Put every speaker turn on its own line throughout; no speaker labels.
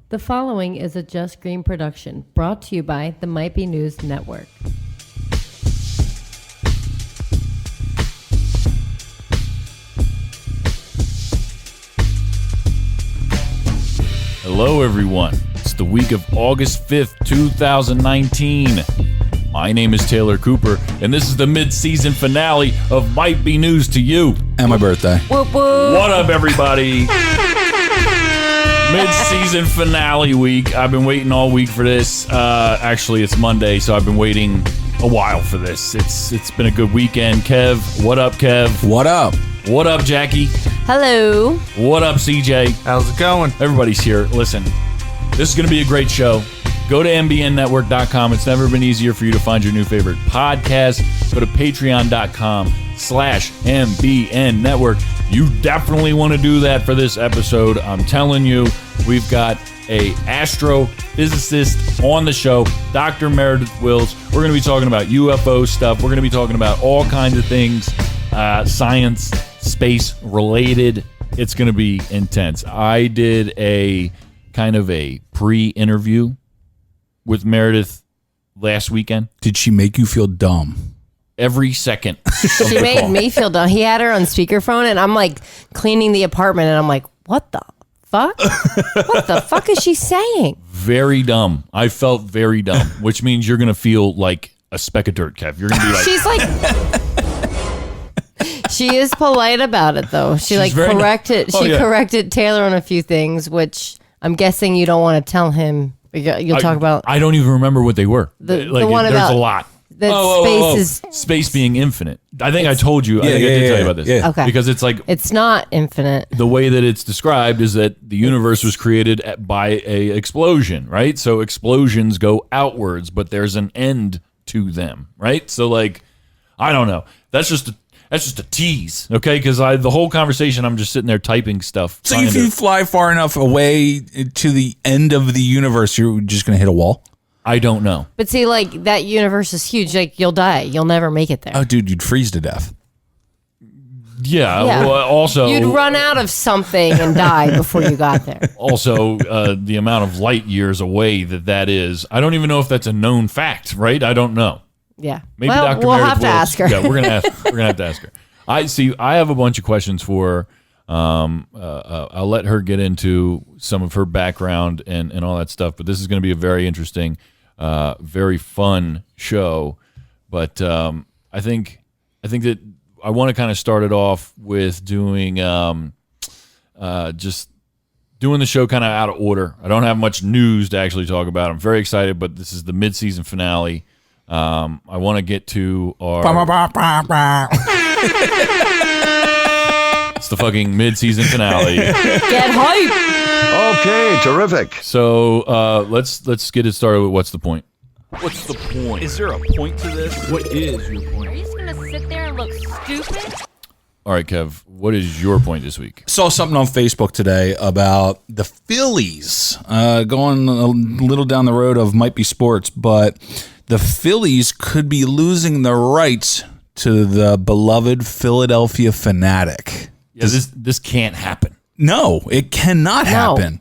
The following is a Just Green production brought to you by the Might Be News Network.
Hello, everyone. It's the week of August 5th, 2019. My name is Taylor Cooper, and this is the mid-season finale of Might Be News to You.
And my birthday.
Whoop, whoop.
What up, everybody? Mid-season finale week. I've been waiting all week for this. Actually, it's Monday, so I've been waiting a while for this. It's been a good weekend. Kev, what up, Kev?
What up?
What up, Jackie?
Hello.
What up, CJ?
How's it going?
Everybody's here. Listen, this is going to be a great show. Go to mbnnetwork.com. It's never been easier for you to find your new favorite podcast. Go to patreon.com/MBN Network. You definitely want to do that for this episode. I'm telling you, we've got a astrophysicist on the show, Dr. Meredith Wills. We're going to be talking about UFO stuff. We're going to be talking about all kinds of things, science, space related. It's going to be intense. I did a kind of a pre-interview with Meredith last weekend.
Did she make you feel dumb?
Every second.
She made me feel dumb. He had her on speakerphone, and I'm like cleaning the apartment, and I'm like, what the fuck? What the fuck is she saying?
Very dumb. I felt very dumb, which means you're going to feel like a speck of dirt, Kev. You're going to be like...
She's like... She is polite about it, though. She
She's
corrected.
Oh,
she
yeah.
corrected Taylor on a few things, which I'm guessing you don't want to tell him. You'll talk about
I don't even remember what they were.
The
Like,
one
there's
about
a lot.
that space is.
Space being infinite. I think I told you. I think I did tell you about this.
Yeah.
Okay.
Because it's like
It's not infinite.
the way that it's described is that the universe was created by a explosion, right? So explosions go outwards, but there's an end to them, right? So like, I don't know. That's just a tease, okay? Because the whole conversation, I'm just sitting there typing stuff.
So if you fly far enough away to the end of the universe, you're just going to hit a wall?
I don't know.
But see, like, that universe is huge. Like, you'll die. You'll never make it there.
Oh, dude, you'd freeze to death.
Yeah.
Yeah.
Well, also,
You'd run out of something and die before you got there.
also, the amount of light years away that is, I don't even know if that's a known fact, right? I don't know.
Yeah.
Maybe
well,
Dr.
we'll
Meredith
have to
Wills-
ask her.
Yeah, we're gonna have to ask her. I have a bunch of questions for her. I'll let her get into some of her background and all that stuff. But this is going to be a very interesting, very fun show. But I think that I want to kind of start it off with doing just doing the show kind of out of order. I don't have much news to actually talk about. I'm very excited, but this is the mid-season finale. I want to get to our... It's the fucking mid-season finale.
Get hype.
Okay, terrific.
So let's get it started with what's the point? What's the point?
Is there a point to this?
What is your
Are
point?
you just going to sit there and look stupid?
All right, Kev, what is your point this week?
Saw something on Facebook today about the Phillies going a little down the road of might be sports, but the Phillies could be losing the rights to the beloved Philadelphia Phanatic.
Yeah, this can't happen.
No, it cannot happen.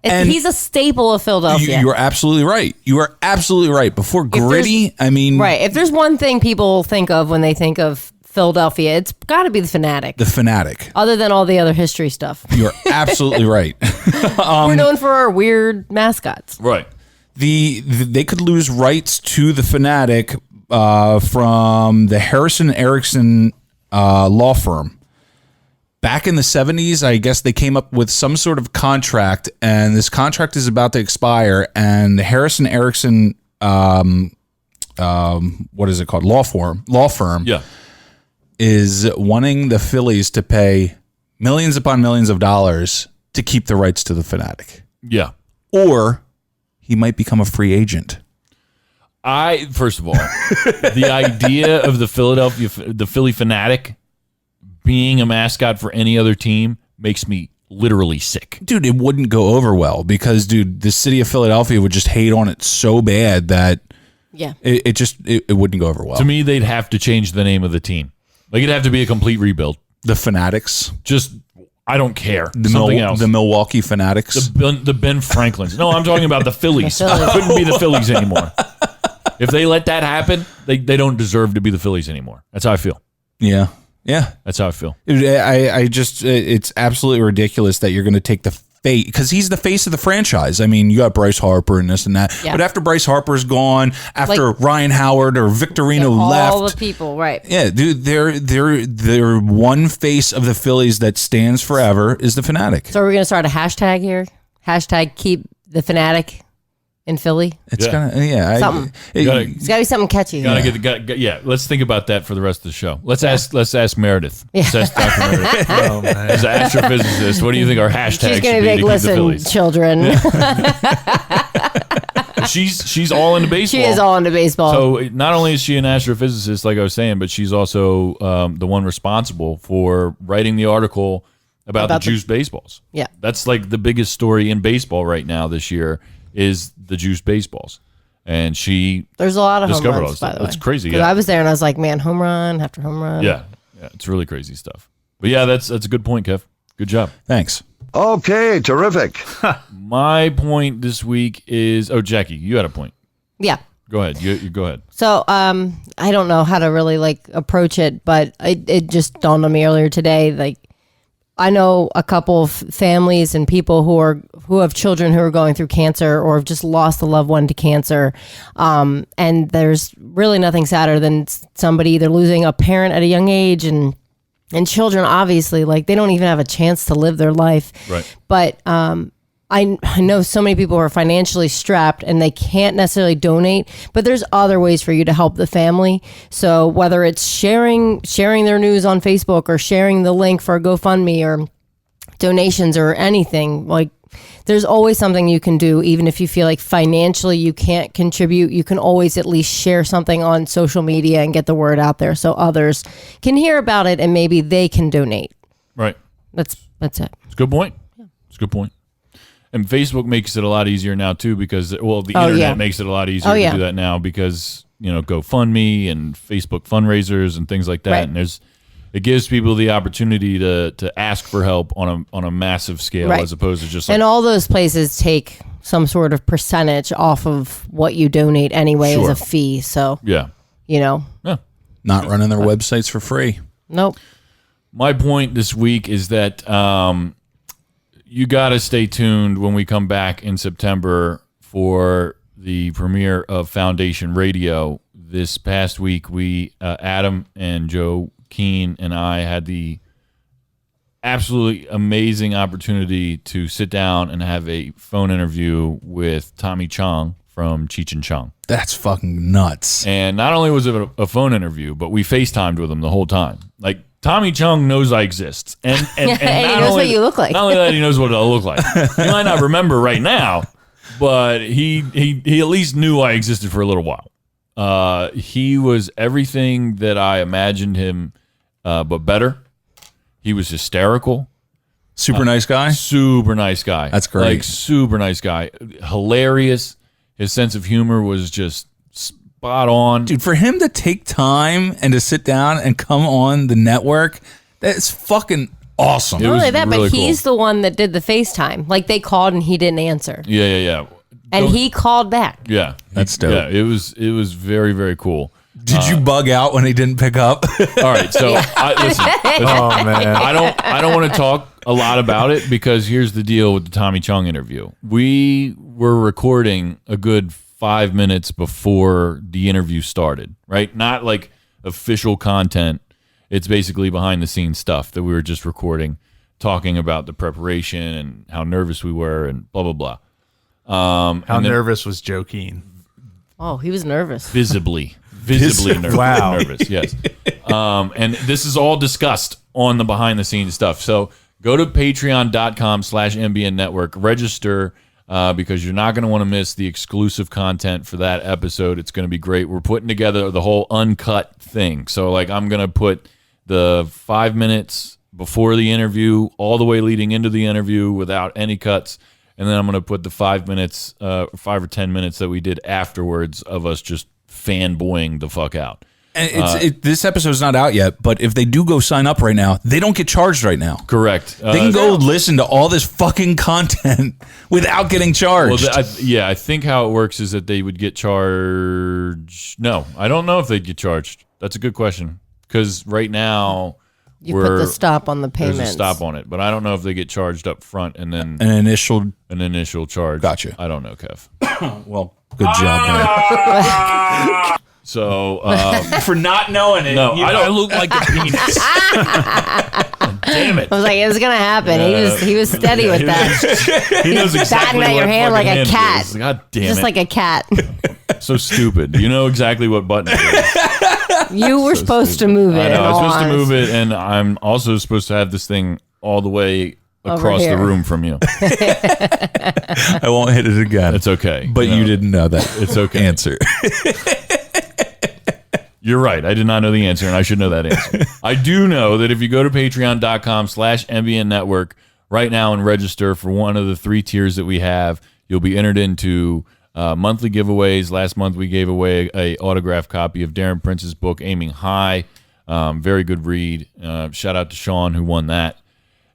And
He's a staple of Philadelphia.
you are absolutely right. You are absolutely right. Before Gritty, I mean...
Right. If there's one thing people think of when they think of Philadelphia, it's got to be the Phanatic.
The Phanatic.
Other than all the other history stuff.
You're absolutely right.
We're known for our weird mascots.
Right.
They could lose rights to the Phanatic from the Harrison Erickson law firm. Back in the 70s, I guess they came up with some sort of contract, and this contract is about to expire, and the Harrison Erickson, what is it called? Law firm.
Yeah.
Is wanting the Phillies to pay millions upon millions of dollars to keep the rights to the Phanatic.
Yeah.
Or he might become a free agent.
First of all, the idea of the Philly Phanatic being a mascot for any other team makes me literally sick.
Dude, it wouldn't go over well because, dude, the city of Philadelphia would just hate on it so bad that
Yeah.
it wouldn't go over well.
To me, they'd have to change the name of the team. Like, it'd have to be a complete rebuild.
The Fanatics.
Just I don't care.
The
else.
The Milwaukee Fanatics.
The Ben Franklins. No, I'm talking about the Phillies. It couldn't be the Phillies anymore. If they let that happen, they don't deserve to be the Phillies anymore. That's how I feel.
Yeah.
That's how I feel.
I just, it's absolutely ridiculous that you're going to take the face, because he's the face of the franchise. I mean, you got Bryce Harper and this and that. Yeah. But after Bryce Harper's gone, after Ryan Howard or Victorino left.
All the people, right.
Yeah, dude, they're one face of the Phillies that stands forever is the Phanatic.
So are we going to start a hashtag here? Hashtag keep the Phanatic in Philly?
It's gonna, something.
It's gotta be something catchy.
Let's think about that for the rest of the show. Let's ask Meredith. Let's ask Dr. Meredith.
Oh, man.
As an astrophysicist, what do you think our hashtag
She's gonna
should be
be
to
like,
keep the Phillies?
listen, children.
She's all into baseball.
She is all into baseball.
So not only is she an astrophysicist, like I was saying, but she's also the one responsible for writing the article about the juiced baseballs.
Yeah.
That's like the biggest story in baseball right now this year is the juiced baseballs. And
there's a lot of home
discovered
runs, by the way.
That's crazy.
Yeah. I was there and I was like, man, home run after home run.
Yeah, it's really crazy stuff. But yeah, that's a good point, Kev. Good job.
Thanks.
Okay, terrific.
My point this week is, Jackie, you had a point.
Yeah.
Go ahead. You go ahead.
So I don't know how to really approach it, but it just dawned on me earlier today. I know a couple of families and people who have children who are going through cancer or have just lost a loved one to cancer. And there's really nothing sadder than somebody either losing a parent at a young age and children, obviously, they don't even have a chance to live their life.
Right.
But I know so many people who are financially strapped and they can't necessarily donate, but there's other ways for you to help the family. So whether it's sharing their news on Facebook or sharing the link for a GoFundMe or donations or anything, there's always something you can do. Even if you feel like financially you can't contribute, you can always at least share something on social media and get the word out there so others can hear about it and maybe they can donate.
Right.
That's it.
It's a good point. Yeah. It's a good point. And Facebook makes it a lot easier now too because the internet makes it a lot easier to do that now because GoFundMe and Facebook fundraisers and things like that. Right. And it gives people the opportunity to ask for help on a massive scale as opposed to just
and all those places take some sort of percentage off of what you donate anyway as a fee. So
not running their websites for free.
Nope.
My point this week is that you got to stay tuned when we come back in September for the premiere of Foundation Radio. This past week, Adam and Joe Keane and I had the absolutely amazing opportunity to sit down and have a phone interview with Tommy Chong from Cheech and Chong.
That's fucking nuts.
And not only was it a phone interview, but we FaceTimed with him the whole time. Tommy Chong knows I exist. And
he knows what you look like.
Not only that, he knows what I look like. He might not remember right now, but he at least knew I existed for a little while. He was everything that I imagined him, but better. He was hysterical.
Super nice guy?
Super nice guy.
That's great.
Super nice guy. Hilarious. His sense of humor was just spot on.
Dude, for him to take time and to sit down and come on the network, that's fucking awesome.
Not only that, but he's the one that did the FaceTime. They called and he didn't answer.
Yeah.
And he called back.
Yeah.
That's dope.
Yeah, it was very, very cool.
Did you bug out when he didn't pick up?
All right, so listen.
Oh man,
I don't want to talk a lot about it because here's the deal with the Tommy Chong interview. We were recording a good 5 minutes before the interview started, right? Not like official content. It's basically behind the scenes stuff that we were just recording, talking about the preparation and how nervous we were and blah, blah, blah.
How nervous was Joe Keane?
Oh, he was nervous.
Visibly nervous.
Wow.
Nervous, yes. And this is all discussed on the behind the scenes stuff. So go to patreon.com/MBN Network, register because you're not going to want to miss the exclusive content for that episode. It's going to be great. We're putting together the whole uncut thing. So I'm going to put the 5 minutes before the interview all the way leading into the interview without any cuts. And then I'm going to put the 5 minutes, 5 or 10 minutes that we did afterwards of us just fanboying the fuck out.
And this episode's not out yet, but if they do go sign up right now, they don't get charged right now.
Correct.
They can go listen to all this fucking content without getting charged.
Well, I think how it works is that they would get charged. No, I don't know if they'd get charged. That's a good question. Because right now...
You put the stop on the payments.
There's a stop on it, but I don't know if they get charged up front and then
an initial charge.
Gotcha. I don't know, Kev.
Well, good job, man.
So
for not knowing it,
no, I don't look like a penis. Damn it!
I was like, it was gonna happen. He was steady with that.
He knows exactly
batting at your hand like a cat.
God damn it!
Just like a cat.
So stupid. You know exactly what button it is.
You were supposed to move it.
I know. I was supposed to move it, and I'm also supposed to have this thing all the way across the room from you.
I won't hit it again.
It's okay.
But you didn't know that.
It's okay.
Answer.
You're right. I did not know the answer, and I should know that answer. I do know that if you go to patreon.com/MBN Network right now and register for one of the 3 tiers that we have, you'll be entered into monthly giveaways. Last month, we gave away a autographed copy of Darren Prince's book, Aiming High. Very good read. Shout out to Sean, who won that.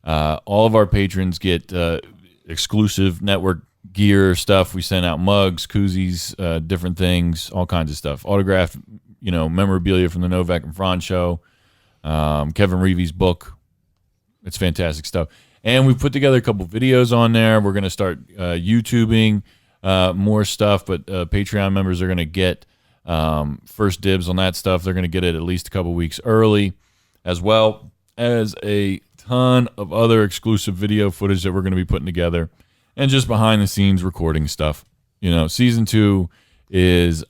All of our patrons get exclusive network gear stuff. We send out mugs, koozies, different things, all kinds of stuff. Autographed, memorabilia from the Novak and Franz show. Kevin Reevy's book. It's fantastic stuff. And we put together a couple videos on there. We're going to start YouTubing more stuff, but Patreon members are going to get first dibs on that stuff. They're going to get it at least a couple weeks early, as well as a ton of other exclusive video footage that we're going to be putting together, and just behind the scenes recording stuff. Season 2 is,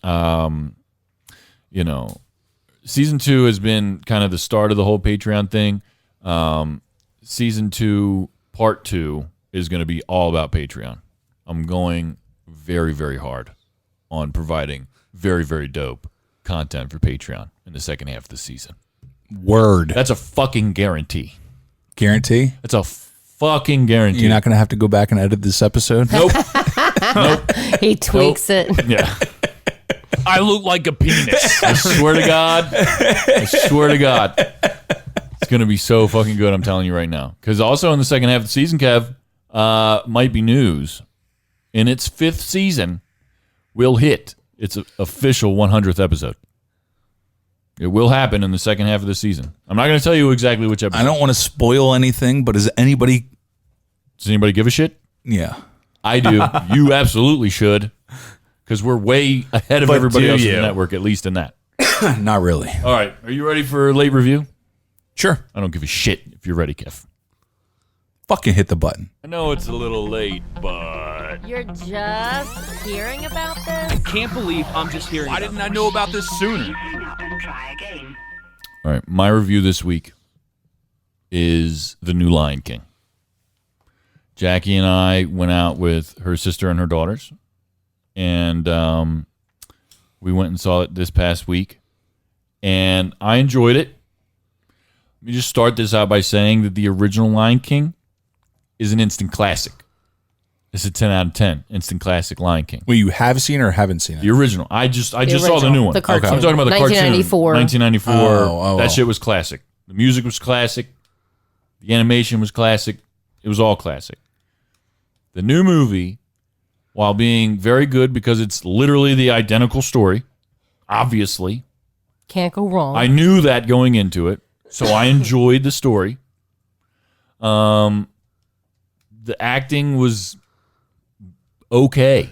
season 2 has been kind of the start of the whole Patreon thing. Season 2, part 2 is going to be all about Patreon. I'm going very, very hard on providing very, very dope content for Patreon in the second half of the season.
Word.
That's a fucking guarantee.
Guarantee?
That's a fucking guarantee.
You're not going to have to go back and edit this episode?
Nope. Nope.
He tweaks it.
Yeah. I look like a penis. I swear to God. It's going to be so fucking good, I'm telling you right now. Because also in the second half of the season, Kev, might be news. In its 5th season, will hit its official 100th episode. It will happen in the second half of the season. I'm not going to tell you exactly which episode.
I don't want to spoil anything, but does anybody
give a shit?
Yeah.
I do. You absolutely should, because we're way ahead of everybody else in the network, at least in that.
Not really.
All right. Are you ready for a late review?
Sure.
I don't give a shit if you're ready, Kev.
Fucking hit the button.
I know it's a little late, but...
You're just hearing about this?
I can't believe I'm just hearing
Why didn't I know about this sooner?
All right. My review this week is The New Lion King. Jackie and I went out with her sister and her daughters, and we went and saw it this past week, and I enjoyed it. Let me just start this out by saying that the original Lion King is an instant classic. It's a 10 out of 10 instant classic Lion King.
Well, you have seen or haven't seen it?
The original. I just saw the new one.
The cartoon.
I'm talking about the
1994.
cartoon. 1994.
Oh.
That shit was classic. The music was classic. The animation was classic. It was all classic. The new movie, while being very good because it's literally the identical story, obviously.
Can't go wrong.
I knew that going into it, so I enjoyed the story. The acting was okay.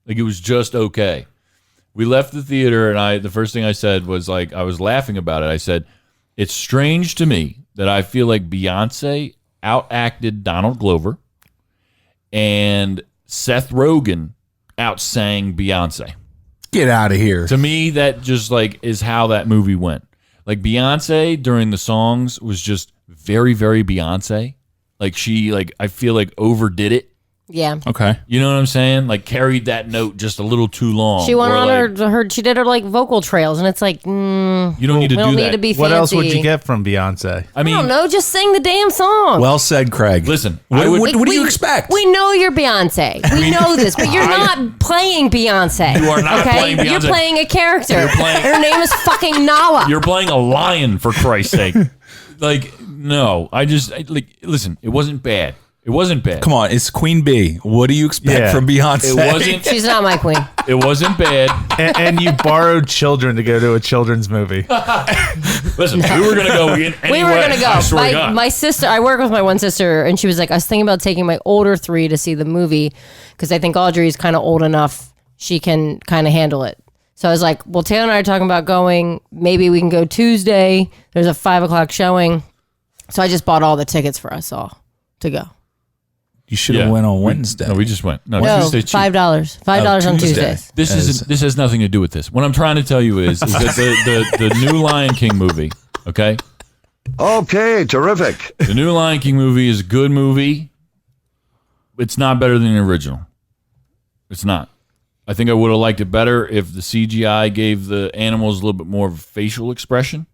Like, it was just okay. We left the theater, and the first thing I said was, like, I was laughing about it. I said, it's strange to me that I feel like Beyonce outacted Donald Glover and Seth Rogen outsang Beyonce.
Get out of here.
To me, that just, like, is how that movie went. Like, Beyonce during the songs was just very, very Beyonce. Like, she, like, I feel like overdid it.
Yeah.
Okay.
You know what I'm saying? Like carried that note just a little too long.
She went
Or,
on
like,
her she did her like vocal trails, and it's like,
You don't need to
we
do
don't
that.
need to be fancy.
What else would you get from Beyonce?
I
I
mean,
don't know, just sing the damn song.
Well said, Craig.
listen.
What,
I would,
what do you expect?
We know you're Beyonce. We know this, but you're not playing Beyonce.
You are not
okay?
playing Beyonce.
You're playing a character.
You're playing-
Her name is fucking Nala.
You're playing a lion, for Christ's sake. Like, no. Listen, it wasn't bad. It wasn't bad.
Come on, it's Queen Bee. What do you expect from Beyonce?
It wasn't.
She's not my queen.
It wasn't bad.
And you borrowed children to go to a children's movie.
Listen, we were gonna go anyway.
We were gonna go.
I swear to God.
My sister. I work with my one sister, and she was like, I was thinking about taking my older 3 to see the movie because I think Audrey is kind of old enough; she can kind of handle it. So I was like, well, Taylor and I are talking about going. Maybe we can go Tuesday. There's a 5:00 showing, so I just bought all the tickets for us all to go.
You should have went on Wednesday.
No, we just went. No,
No,
Tuesday's cheap.
$5. $5 on
Tuesday.
Tuesdays.
This has nothing to do with this. What I'm trying to tell you is that the new Lion King movie, okay?
Okay, terrific.
The new Lion King movie is a good movie. It's not better than the original. It's not. I think I would have liked it better if the CGI gave the animals a little bit more of a facial expression,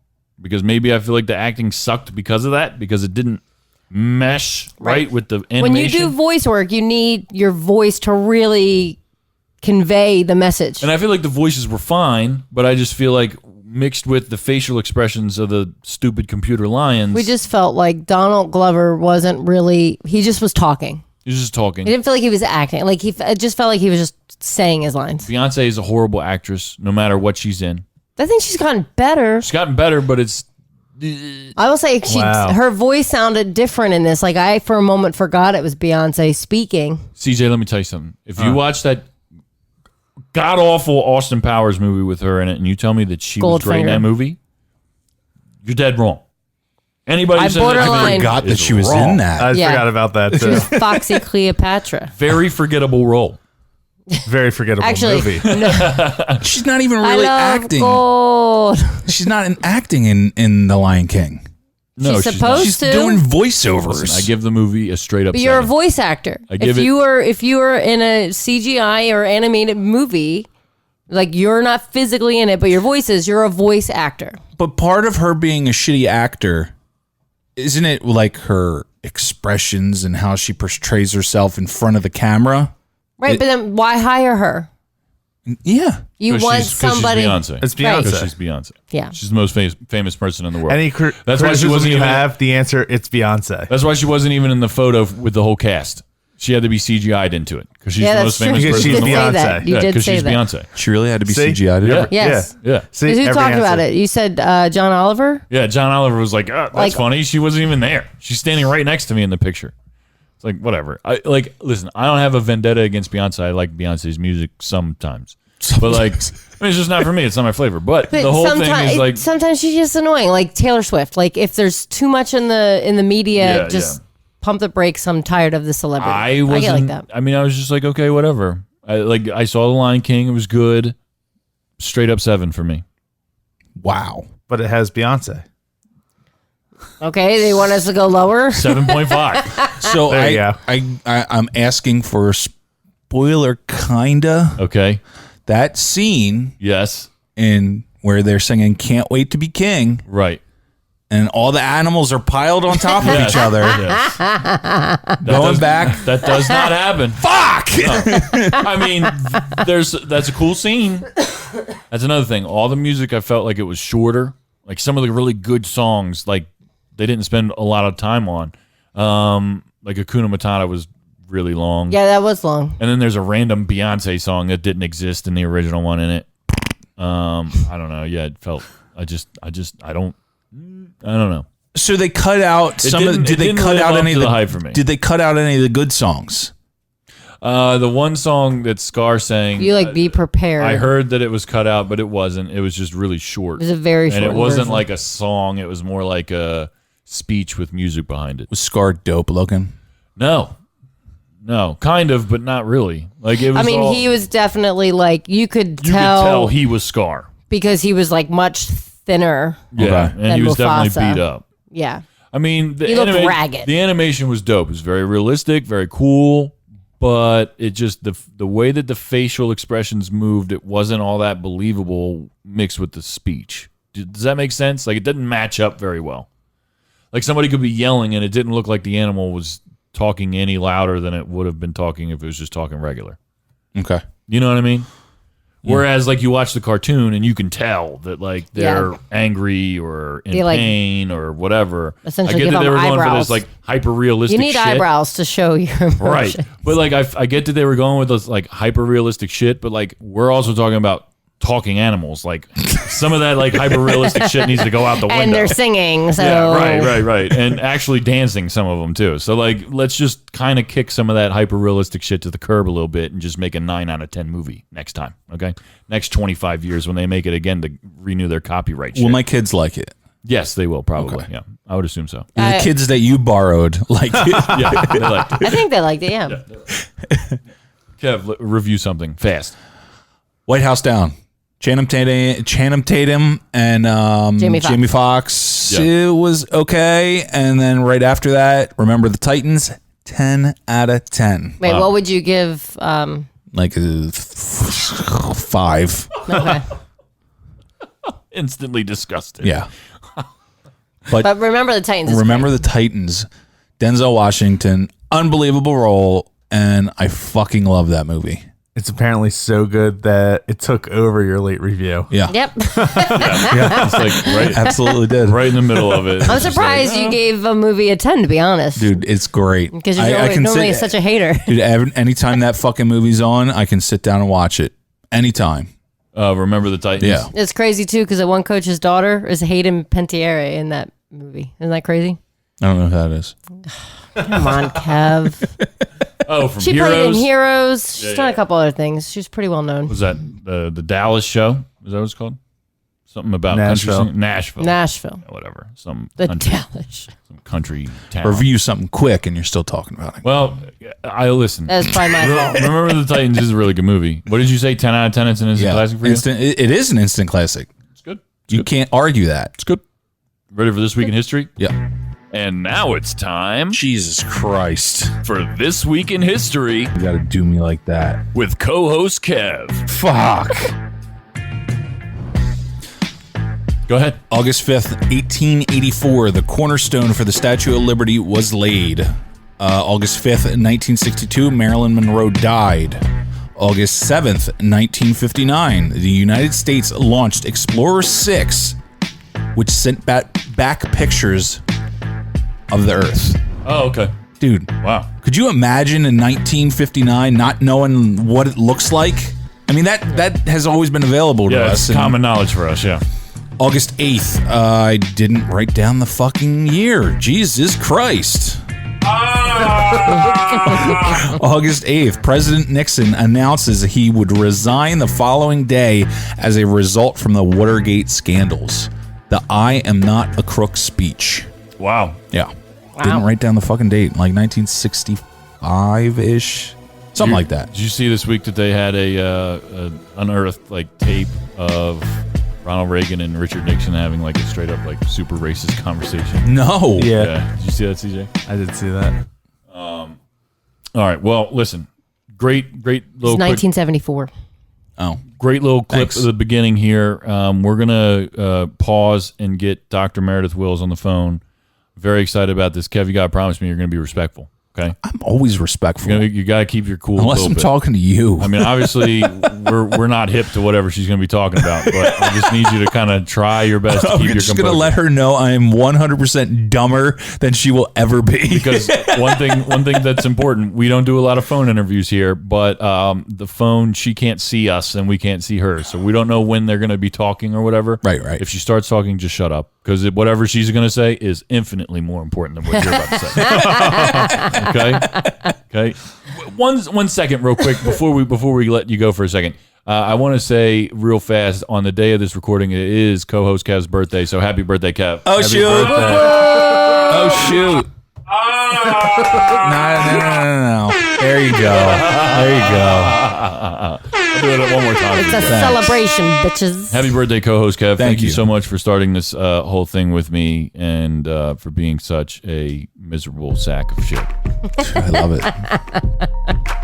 because maybe I feel like the acting sucked because of that, because it didn't mesh right with the animation.
When you do voice work, you need your voice to really convey the message.
And I feel like the voices were fine, but I just feel like mixed with the facial expressions of the stupid computer lions.
We just felt like Donald Glover wasn't really, he just was talking.
He was just talking.
He didn't feel like he was acting. Like it just felt like he was just saying his lines.
Beyonce is a horrible actress, no matter what she's in.
I think she's gotten better.
She's gotten better, but it's
I will say her voice sounded different in this. Like I, for a moment, forgot it was Beyonce speaking.
CJ, let me tell you something. If you watch that god awful Austin Powers movie with her in it, and you tell me that she was great in
Goldfinger.
that movie, you're dead wrong. Anybody who
I
says that to me
borderline-
Forgot that
is
she was
wrong.
in that.
I
Yeah.
forgot about that,
She
too.
was Foxy Cleopatra.
Very forgettable role.
Very forgettable
Actually,
movie.
no,
She's not even
I
really
love
acting.
gold.
She's not acting in The Lion King.
No,
She's supposed
She's
to.
doing voiceovers.
Listen, I give the movie a straight up.
But you're a
7.
voice actor.
I give
if you
it-
were in a CGI or animated movie, like you're not physically in it, but your voice is. You're a voice actor.
But part of her being a shitty actor, isn't it like her expressions and how she portrays herself in front of the camera?
Right, but then why hire her?
Yeah.
You
'Cause
want
she's- 'cause
somebody.
She's Beyonce.
It's
Right.
Beyonce.
Because she's Beyonce.
Yeah.
She's the most famous person in the world.
Any
That's why she wasn't
you
even-
have the answer. It's Beyonce.
That's why she wasn't even in the photo with the whole cast. She had to be CGI'd into it because she's
Yeah,
the
that's
most
true.
famous
Because
person
You
in
did
the
she's
world.
say that.
Beyonce.
You
Yeah,
did
because
say
she's
that.
Beyonce.
She really had to be
See?
CGI'd.
Yeah.
Yes.
Yeah.
See,
Who
every
talked about
answer.
it? You said John Oliver?
Yeah, John Oliver was like, that's
Like-
funny. She wasn't even there. She's standing right next to me in the picture. It's like, whatever. Listen, I don't have a vendetta against Beyonce. I like Beyonce's music sometimes. But like, I mean, it's just not for me. It's not my flavor. But the whole thing is like,
sometimes she's just annoying, like Taylor Swift. Like if there's too much in the media,
Yeah,
just
yeah.
pump the brakes. I'm tired of the celebrity.
I
get
wasn't.
like that.
I mean, I was just like, okay, whatever. I saw The Lion King. It was good. Straight up 7 for me.
Wow.
But it has Beyonce.
Okay, they want us to go lower.
7.5.
So
There you go.
I'm asking for a spoiler, kinda.
Okay.
That scene
Yes.
in where they're singing "Can't Wait to Be King"
Right.
and all the animals are piled on top of each other.
Yes.
Going back.
That does not happen.
Fuck!
I mean, that's a cool scene. That's another thing. All the music, I felt like it was shorter. Like some of the really good songs, like they didn't spend a lot of time on. Like Hakuna Matata was really long.
Yeah, that was long.
And then there's a random Beyonce song that didn't exist in the original one in it. I don't know. Yeah, it felt. I don't know.
So they cut out some of.
didn't-
Did
it
they
didn't
cut
live
out
up
any
to
of
the
the
hype for me.
Did they cut out any of the good songs?
The one song that Scar sang,
You like be prepared.
I heard that it was cut out, but it wasn't. It was just really short.
It was a very short
and it wasn't
version.
like a song. It was more like a speech with music behind it.
Was Scar dope looking?
No, kind of, but not really. Like it was.
I mean,
all-
he was definitely like you could
You could
tell,
tell he was Scar.
because he was like much thinner.
Yeah,
Okay.
and
Than
he was
Mufasa.
definitely beat up.
Yeah.
I mean,
He looked ragged.
The animation was dope. It was very realistic, very cool. but it just the way that the facial expressions moved, it wasn't all that believable mixed with the speech. Does that make sense? Like, it didn't match up very well. Like, somebody could be yelling and it didn't look like the animal was talking any louder than it would have been talking if it was just talking regular.
Okay.
You know what I mean? Whereas, like, you watch the cartoon and you can tell that, like, they're angry or in pain or whatever.
Essentially,
I get that they were going for this, like, hyper-realistic shit.
You need eyebrows to show your emotion.
Right. But, like, I get that they were going with this, like, hyper-realistic shit, but, like, we're also talking about talking animals. Like, some of that, like, hyper-realistic shit needs to go out the window.
And they're singing, so...
Yeah, right. And actually dancing, some of them, too. So, like, let's just kind of kick some of that hyper-realistic shit to the curb a little bit and just make a 9 out of 10 movie next time, okay? Next 25 years when they make it again to renew their copyright shit.
Will my kids like it?
Yes, they will, probably. Okay. Yeah, I would assume so.
The kids that you borrowed like it?
Yeah, they liked it.
I think they liked it, yeah.
Kev, review something fast.
White House Down. Channing Tatum and Jamie Foxx.
Yeah.
It was okay. And then right after that, Remember the Titans, 10 out of 10.
Wait, what would you give?
Like a 5.
Okay.
Instantly disgusted.
Yeah.
But Remember the Titans is
Remember the Titans, Denzel Washington, unbelievable role, and I fucking love that movie.
It's apparently so good that it took over your late review.
Yeah.
Yep.
It's like
Absolutely did.
right in the middle of it.
I'm surprised you gave a movie a 10, to be honest.
Dude, it's great.
Because you're normally such a hater.
Dude, anytime that fucking movie's on, I can sit down and watch it. Anytime.
Remember the Titans?
Yeah.
It's crazy, too, because the one coach's daughter is Hayden Panettiere in that movie. Isn't that crazy?
I don't know who that is.
Come on, Kev.
Oh, from
She
Heroes?
played in Heroes. She's
Yeah,
done
yeah.
a couple other things. She's pretty well known.
Was that the Dallas show? Is that what it's called? Something about
Nashville.
country Nashville.
Nashville.
Whatever. Some
The
country,
Dallas.
some country town.
Review something quick and you're still talking about it.
Well, I listen.
That's probably my fault.
Remember the Titans is a really good movie. What did you say? 10 out of 10. It's an instant classic for you.
It is an instant classic.
It's good.
You can't argue that.
It's good. Ready for This Week in History?
Yeah.
And now it's time
Jesus Christ.
for This Week in History
You gotta do me like that.
with co-host Kev.
Fuck.
Go ahead.
August 5th, 1884, the cornerstone for the Statue of Liberty was laid. August 5th, 1962, Marilyn Monroe died. August 7th, 1959, the United States launched Explorer 6, which sent back pictures of the Earth.
Oh, okay.
Dude,
Wow.
could you imagine in 1959 not knowing what it looks like? I mean, that has always been available to
Yeah,
us.
it's common knowledge for us, yeah.
August 8th, I didn't write down the fucking year. Jesus Christ. August 8th, President Nixon announces he would resign the following day as a result from the Watergate scandals. The I am not a crook speech.
Wow.
Yeah. Didn't write down the fucking date. Like 1965-ish. Something like that.
Did you see this week that they had a unearthed like tape of Ronald Reagan and Richard Nixon having like a straight up like super racist conversation?
No.
Yeah.
Did you see that, CJ?
I did see that.
All right. Well, listen. Great
It's
little quick,
1974.
Oh.
great little clip
Thanks.
at the beginning here. We're gonna pause and get Dr. Meredith Wills on the phone. Very excited about this. Kev, you gotta promise me you're gonna be respectful. Okay.
I'm always respectful.
You gotta keep your cool.
Unless
a
I'm
little bit.
talking to you.
I mean, obviously, we're not hip to whatever she's going to be talking about, but I just need you to kind of try your best to
I'm
keep your
just going to
composure.
let her know I am 100% dumber than she will ever be.
Because one thing that's important, we don't do a lot of phone interviews here, but the phone, she can't see us and we can't see her, so we don't know when they're going to be talking or whatever.
Right.
If she starts talking, just shut up, because whatever she's going to say is infinitely more important than what you're about to say. Okay. One second, real quick, before we let you go for a second. I want to say real fast, on the day of this recording, it is co-host Kev's birthday, so happy birthday, Kev.
Oh,
Happy
shoot.
birthday.
Oh, shoot. No. There you go.
I'll do it one more time.
It's
for
a
you.
celebration, bitches.
Happy birthday, co-host Kev. Thank you
you.
so much for starting this whole thing with me and for being such a miserable sack of shit.
I love it.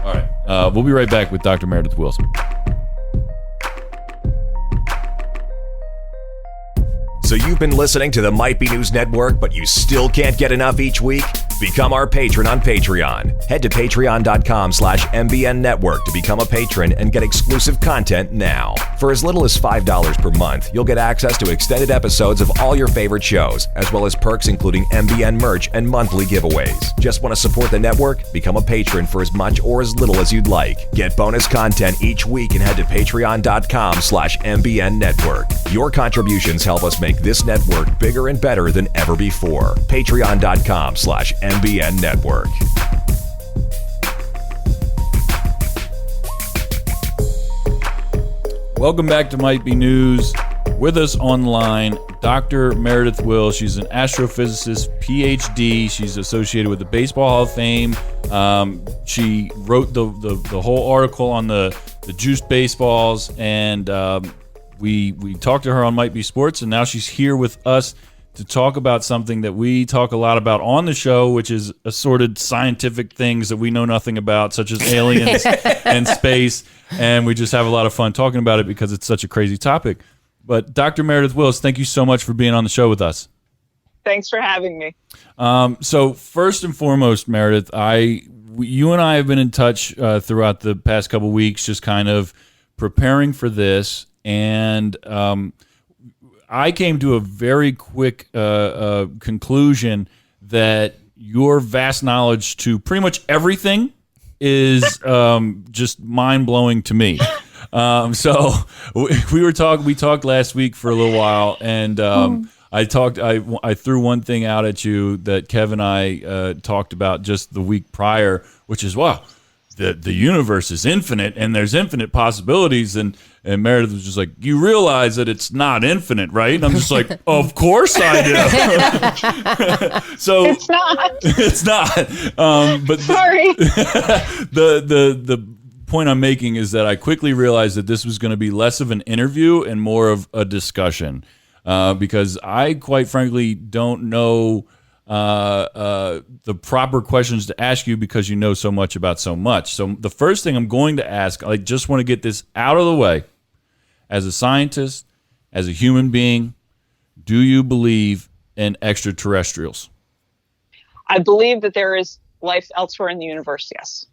All We'll be right back with Dr. Meredith Wills.
So you've been listening to the Might Be News Network, but you still can't get enough each week? Become our patron on Patreon. Head to patreon.com/MBN Network to become a patron and get exclusive content now. For as little as $5 per month, you'll get access to extended episodes of all your favorite shows, as well as perks including MBN merch and monthly giveaways. Just want to support the network? Become a patron for as much or as little as you'd like. Get bonus content each week and head to patreon.com/MBN Network. Your contributions help us make this network bigger and better than ever before. Patreon.com/MBN Network.
Welcome back to Might Be News. With us online, Dr. Meredith Wills. She's an astrophysicist, PhD. She's associated with the Baseball Hall of Fame. She wrote the whole article on the juiced baseballs, and we talked to her on Might Be Sports, and now she's here with us to talk about something that we talk a lot about on the show, which is assorted scientific things that we know nothing about, such as aliens and space, and we just have a lot of fun talking about it because it's such a crazy topic. But Dr. Meredith Wills, thank you so much for being on the show with us.
Thanks for having me.
So first and foremost, Meredith, you and I have been in touch throughout the past couple of weeks, just kind of preparing for this, and I came to a very quick conclusion that your vast knowledge to pretty much everything is just mind-blowing to me. So we talked last week for a little while, and I threw one thing out at you that Kev and I talked about just the week prior, which is, wow, the universe is infinite and there's infinite possibilities, and Meredith was just like, you realize that it's not infinite, right? And I'm just like, of course I do. So
It's not.
it's not. But
Sorry.
the point I'm making is that I quickly realized that this was going to be less of an interview and more of a discussion, because I quite frankly don't know the proper questions to ask you because you know so much about so much. So the first thing I'm going to ask, I just want to get this out of the way. As a scientist, as a human being, do you believe in extraterrestrials?
I believe that there is life elsewhere in the universe, yes.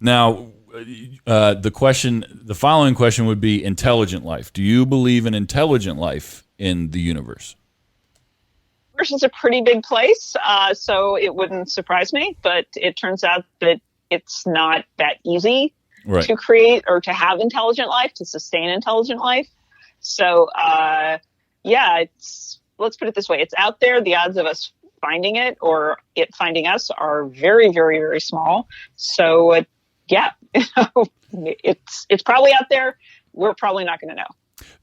Now, the following question would be intelligent life. Do you believe in intelligent life in the universe?
The universe is a pretty big place, so it wouldn't surprise me, but it turns out that it's not that easy to create or to have intelligent life, to sustain intelligent life. So, let's put it this way. It's out there. The odds of us finding it or it finding us are very, very, very small. So, it's probably out there. We're probably not going to know.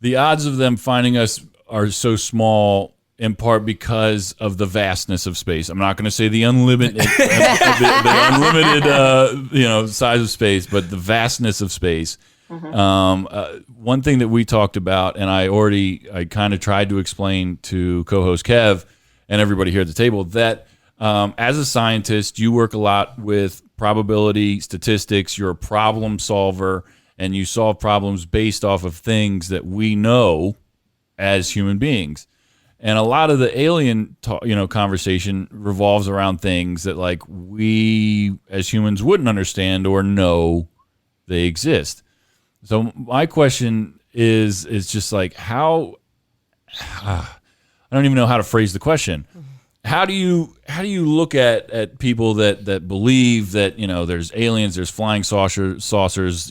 The odds of them finding us are so small in part because of the vastness of space. I'm not going to say the unlimited, size of space, but the vastness of space. One thing that we talked about, and I kind of tried to explain to co-host Kev and everybody here at the table, that as a scientist, you work a lot with probability, statistics. You're a problem solver, and you solve problems based off of things that we know as human beings. And a lot of the alien conversation revolves around things that like we as humans wouldn't understand or know they exist. So my question is just like, how I don't even know how to phrase the question. How do you look at people that believe that, there's aliens, there's flying saucers,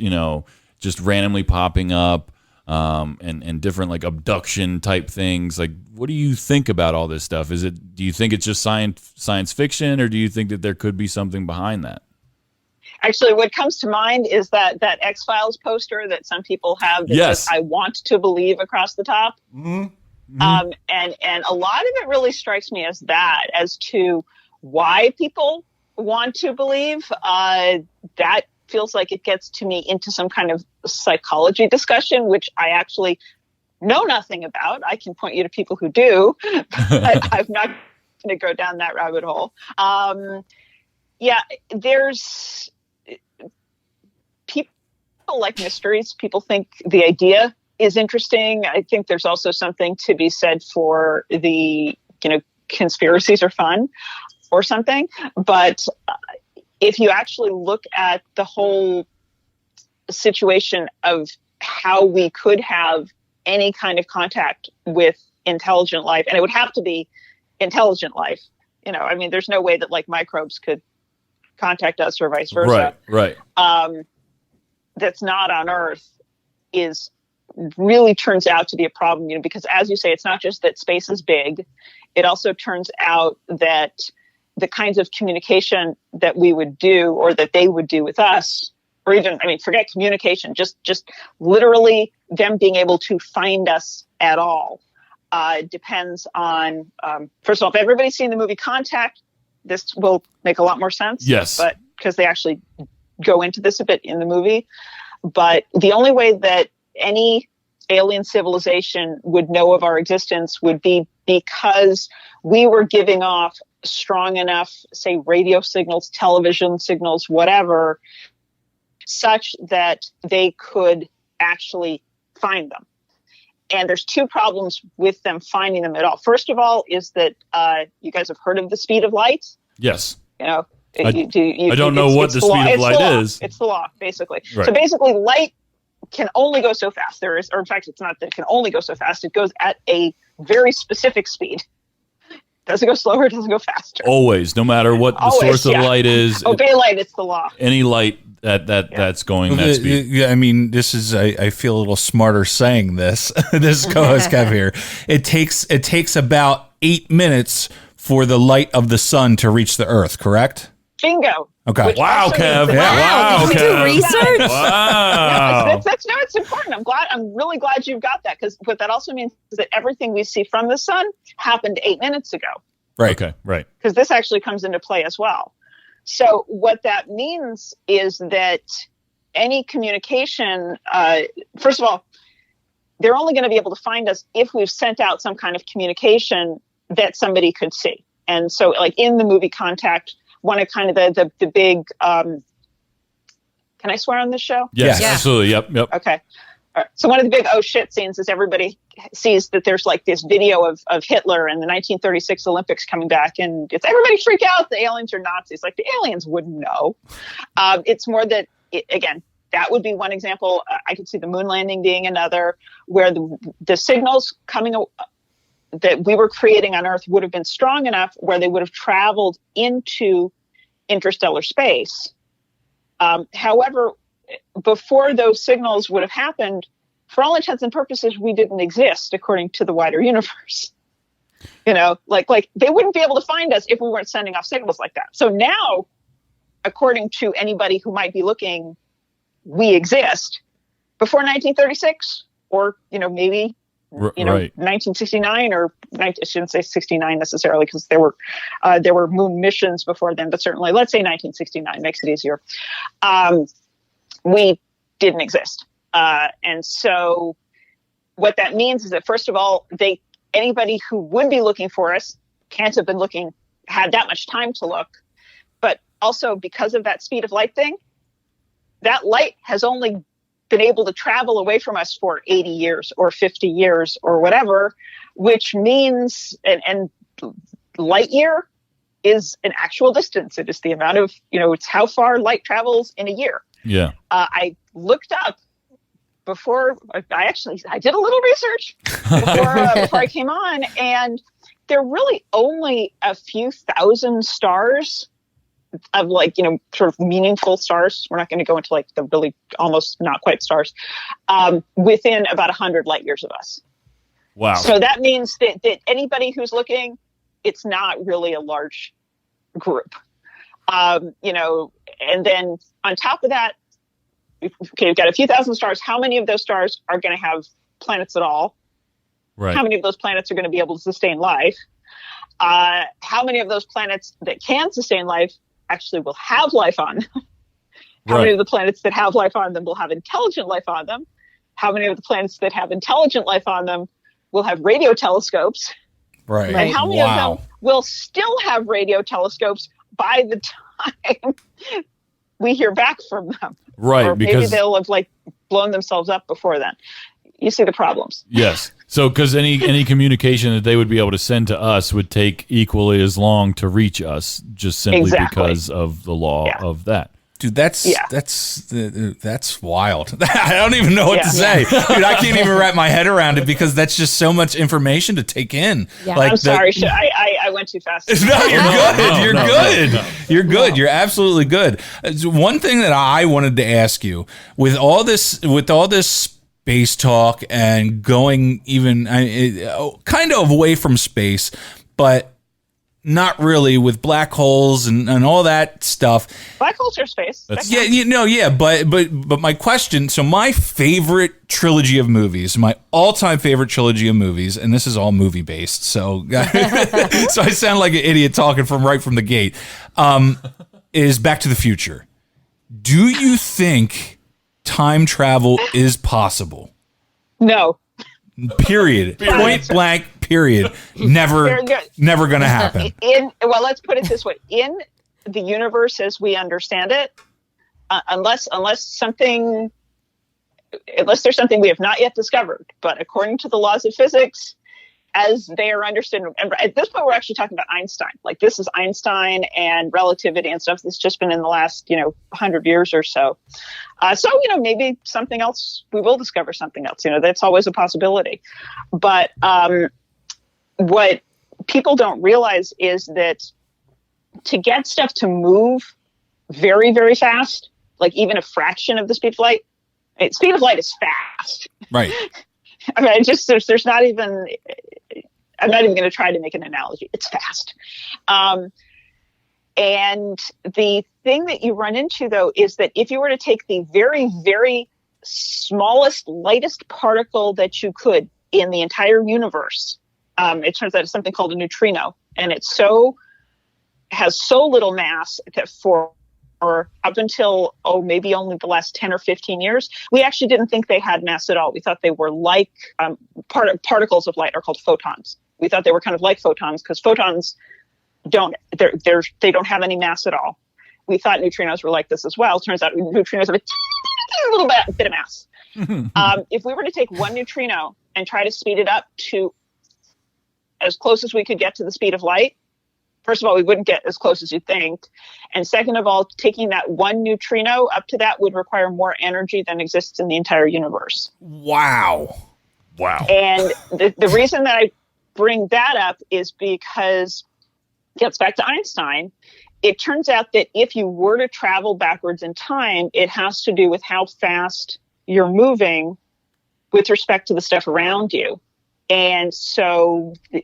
just randomly popping up, and different like abduction type things? Like, what do you think about all this stuff? Do you think it's just science fiction, or do you think that there could be something behind that?
Actually, what comes to mind is that X-Files poster that some people have that says, I want to believe across the top. And a lot of it really strikes me as to why people want to believe. That feels like it gets to me into some kind of psychology discussion, which I actually know nothing about. I can point you to people who do, but I'm not going to go down that rabbit hole. like mysteries. People think the idea is interesting. I think there's also something to be said for the, conspiracies are fun or something. But if you actually look at the whole situation of how we could have any kind of contact with intelligent life, and it would have to be intelligent life. There's no way that like microbes could contact us or vice versa.
Right.
That's not on Earth is really turns out to be a problem, because as you say, it's not just that space is big. It also turns out that the kinds of communication that we would do or that they would do with us, or even, forget communication, just literally them being able to find us at all, depends on, first of all, if everybody's seen the movie Contact, this will make a lot more sense.
Yes.
But because they actually go into this a bit in the movie. But the only way that any alien civilization would know of our existence would be because we were giving off strong enough, say, radio signals, television signals, whatever, such that they could actually find them. And there's two problems with them finding them at all. First of all is that you guys have heard of the speed of light?
Yes.
I
don't know what the speed of light is.
It's the law, basically.
Right.
So basically, light can only go so fast. In fact, it's not that it can only go so fast. It goes at a very specific speed. Doesn't go slower, doesn't go faster.
Always, no matter what the source of light is.
Obey light, it's the law.
Any light that's going that speed.
Yeah, this is I feel a little smarter saying this. This is co-host Kev here. It takes about 8 minutes for the light of the sun to reach the Earth, correct?
Bingo.
Okay.
Wow, Kev.
Wow. Did you do research?
Wow.
It's important. I'm really glad you've got that, because what that also means is that everything we see from the sun happened 8 minutes ago.
Right.
Okay. Right.
Because this actually comes into play as well. So what that means is that any communication, first of all, they're only going to be able to find us if we've sent out some kind of communication that somebody could see. And so, like in the movie Contact, one of kind of the big, can I swear on this show?
Yes,
Yeah.
absolutely. Yep.
Okay. All right. So one of the big oh shit scenes is everybody sees that there's like this video of Hitler and the 1936 Olympics coming back, and it's everybody freak out, the aliens are Nazis. Like, the aliens wouldn't know. It's more that, again, that would be one example. I could see the moon landing being another, where the signals coming that we were creating on Earth would have been strong enough where they would have traveled into interstellar space. However, before those signals would have happened, for all intents and purposes, we didn't exist according to the wider universe. Like they wouldn't be able to find us if we weren't sending off signals like that. So now, according to anybody who might be looking, we exist. Before 1936, or maybe
Right.
1969, or I shouldn't say 69 necessarily, because there were moon missions before then, but certainly let's say 1969 makes it easier. We didn't exist. And so what that means is that, first of all, anybody who would be looking for us can't have been had that much time to look. But also, because of that speed of light thing, that light has only been able to travel away from us for 80 years or 50 years or whatever, which means, and light year is an actual distance. It is the amount of, it's how far light travels in a year.
Yeah.
I looked up before I did a little research before I came on, and there are really only a few thousand stars of sort of meaningful stars. We're not going to go into the really almost not quite stars, within about 100 light years of us.
Wow.
So that means that anybody who's looking, it's not really a large group. And then on top of that, okay, we've got a few thousand stars. How many of those stars are going to have planets at all?
Right.
How many of those planets are going to be able to sustain life? How many of those planets that can sustain life actually will have life on them? How many of the planets that have life on them will have intelligent life on them? How many of the planets that have intelligent life on them will have radio telescopes?
Right.
And how many of them will still have radio telescopes by the time we hear back from them.
Right,
or maybe
because
they'll have like blown themselves up before then. You see the problems.
yes. So, because any communication that they would be able to send to us would take equally as long to reach us, just simply because of the law of that.
Dude, that's wild. I don't even know what to say. Dude, I can't even wrap my head around it because that's just so much information to take in.
Yeah.
Like
I'm sorry. I went too fast.
No, you're good. You're good.
No.
You're good. You're absolutely good. One thing that I wanted to ask you with all this space talk and going even kind of away from space, but not really, with black holes and all that stuff.
Black holes are space.
But my question, so my favorite trilogy of movies, my all-time favorite trilogy of movies, and this is all movie-based, so so I sound like an idiot talking right from the gate, is Back to the Future. Do you think time travel is possible?
No.
Period. Point blank. Period. Never going to happen.
Let's put it this way: in the universe as we understand it, unless there's something we have not yet discovered, but according to the laws of physics, as they are understood, and at this point we're actually talking about Einstein. Like, this is Einstein and relativity and stuff that's just been in the last 100 years or so. So maybe something else, we will discover something else. That's always a possibility. But what people don't realize is that to get stuff to move very, very fast, like even a fraction of the speed of light, speed of light is fast.
Right.
I mean, there's not even, I'm not even going to try to make an analogy. It's fast. And the thing that you run into, though, is that if you were to take the very, very smallest, lightest particle that you could in the entire universe, it turns out it's something called a neutrino. And it has so little mass that for up until, maybe only the last 10 or 15 years, we actually didn't think they had mass at all. We thought they were like particles of light are called photons. We thought they were kind of like photons because photons they don't have any mass at all. We thought neutrinos were like this as well. Turns out neutrinos have a little bit of mass. If we were to take one neutrino and try to speed it up to as close as we could get to the speed of light, first of all, we wouldn't get as close as you'd think. And second of all, taking that one neutrino up to that would require more energy than exists in the entire universe.
Wow.
And the reason that I bring that up is because it gets back to Einstein. It turns out that if you were to travel backwards in time, it has to do with how fast you're moving with respect to the stuff around you. And so the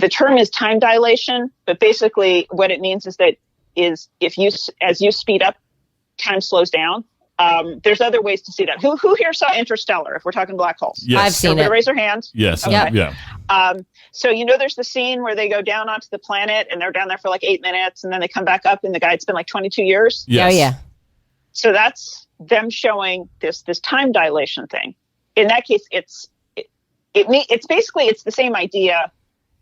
term is time dilation, but basically what it means is that as you speed up, time slows down. There's other ways to see that. Who here saw Interstellar, if we're talking black holes?
Yes.
I've seen it.
Raise their hands.
Yes.
Okay.
Yeah.
So there's the scene where they go down onto the planet and they're down there for like 8 minutes and then they come back up and the guide's been like 22 years.
Yes.
Oh, yeah.
So that's them showing this time dilation thing. In that case, it's basically it's the same idea,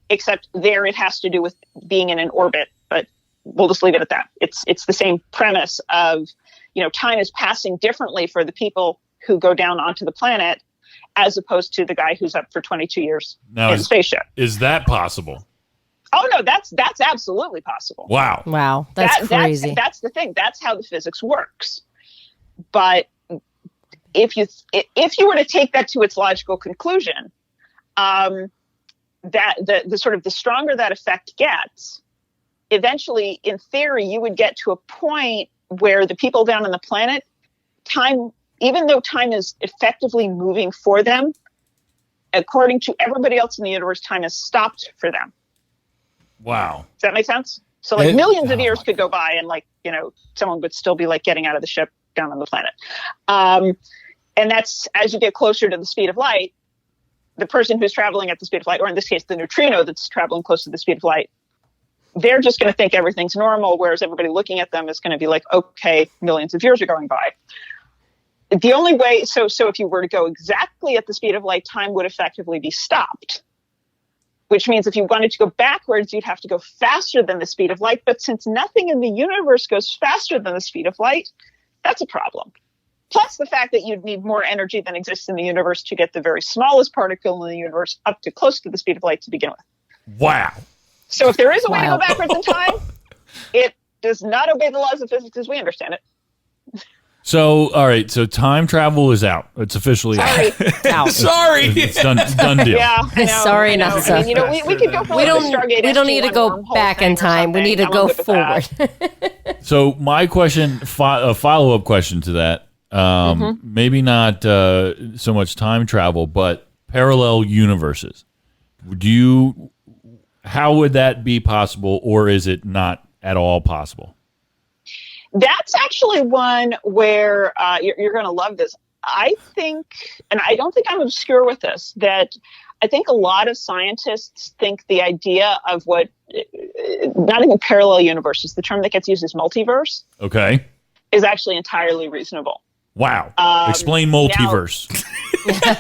except there it has to do with being in an orbit, but we'll just leave it at that. It's the same premise of, time is passing differently for the people who go down onto the planet as opposed to the guy who's up for 22 years in the spaceship.
Is that possible?
Oh no, that's absolutely possible.
Wow.
That's crazy.
That's the thing. That's how the physics works. But if you were to take that to its logical conclusion, that the sort of the stronger that effect gets, eventually, in theory, you would get to a point where the people down on the planet, time, even though time is effectively moving for them, according to everybody else in the universe, time has stopped for them.
Wow.
Does that make sense? So millions of years could go by and someone would still be getting out of the ship down on the planet. And that's as you get closer to the speed of light, the person who's traveling at the speed of light, or in this case, the neutrino that's traveling close to the speed of light, they're just going to think everything's normal, whereas everybody looking at them is going to be like, okay, millions of years are going by. The only way, so if you were to go exactly at the speed of light, time would effectively be stopped. which means if you wanted to go backwards, you'd have to go faster than the speed of light. But since nothing in the universe goes faster than the speed of light, that's a problem. Plus the fact that you'd need more energy than exists in the universe to get the very smallest particle in the universe up to close to the speed of light to begin with.
Wow.
So if there is a way to go backwards in time, it does not obey the laws of physics as we understand it.
So, all right. So time travel is out. It's officially out.
Sorry.
It's done deal.
Yeah, I know,
Sorry,
I know.
not so.
I mean, we could go for
We
like
don't.
the Stargate
We don't need to
SG-1
go
wormhole
back
thing
in
or
time. We
something.
need to
I'm
go
good with that.
forward.
So my question, a follow-up question to that, maybe not so much time travel, but parallel universes. How would that be possible, or is it not at all possible?
That's actually one where you're going to love this. I think, and I don't think I'm obscure with this, that I think a lot of scientists think the idea of what, not even parallel universes, the term that gets used is multiverse,
Okay.
is actually entirely reasonable.
Wow. Explain multiverse. Explain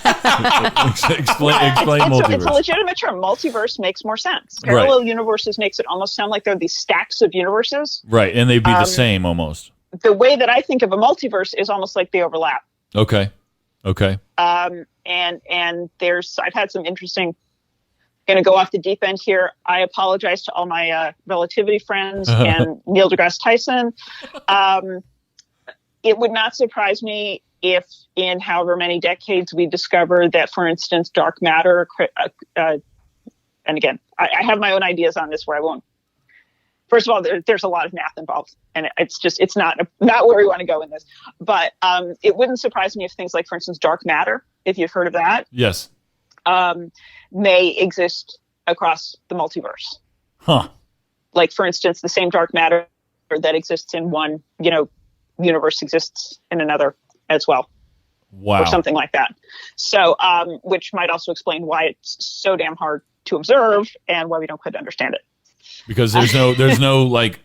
multiverse.
It's a legitimate term. Multiverse makes more sense. Parallel universes makes it almost sound like they're these stacks of universes.
Right, and they'd be the same almost.
The way that I think of a multiverse is almost like they overlap.
Okay.
And I've had some interesting, going to go off the deep end here. I apologize to all my relativity friends and Neil deGrasse Tyson. It would not surprise me if in however many decades we discover that, for instance, dark matter, and again, I have my own ideas on this where I won't. First of all, there's a lot of math involved, and it's not where we want to go in this. But it wouldn't surprise me if things like, for instance, dark matter, if you've heard of that,
Yes.
May exist across the multiverse.
Huh.
Like, for instance, the same dark matter that exists in one, universe exists in another as well.
Wow.
Or something like that. So, which might also explain why it's so damn hard to observe and why we don't quite understand it.
Because there's no like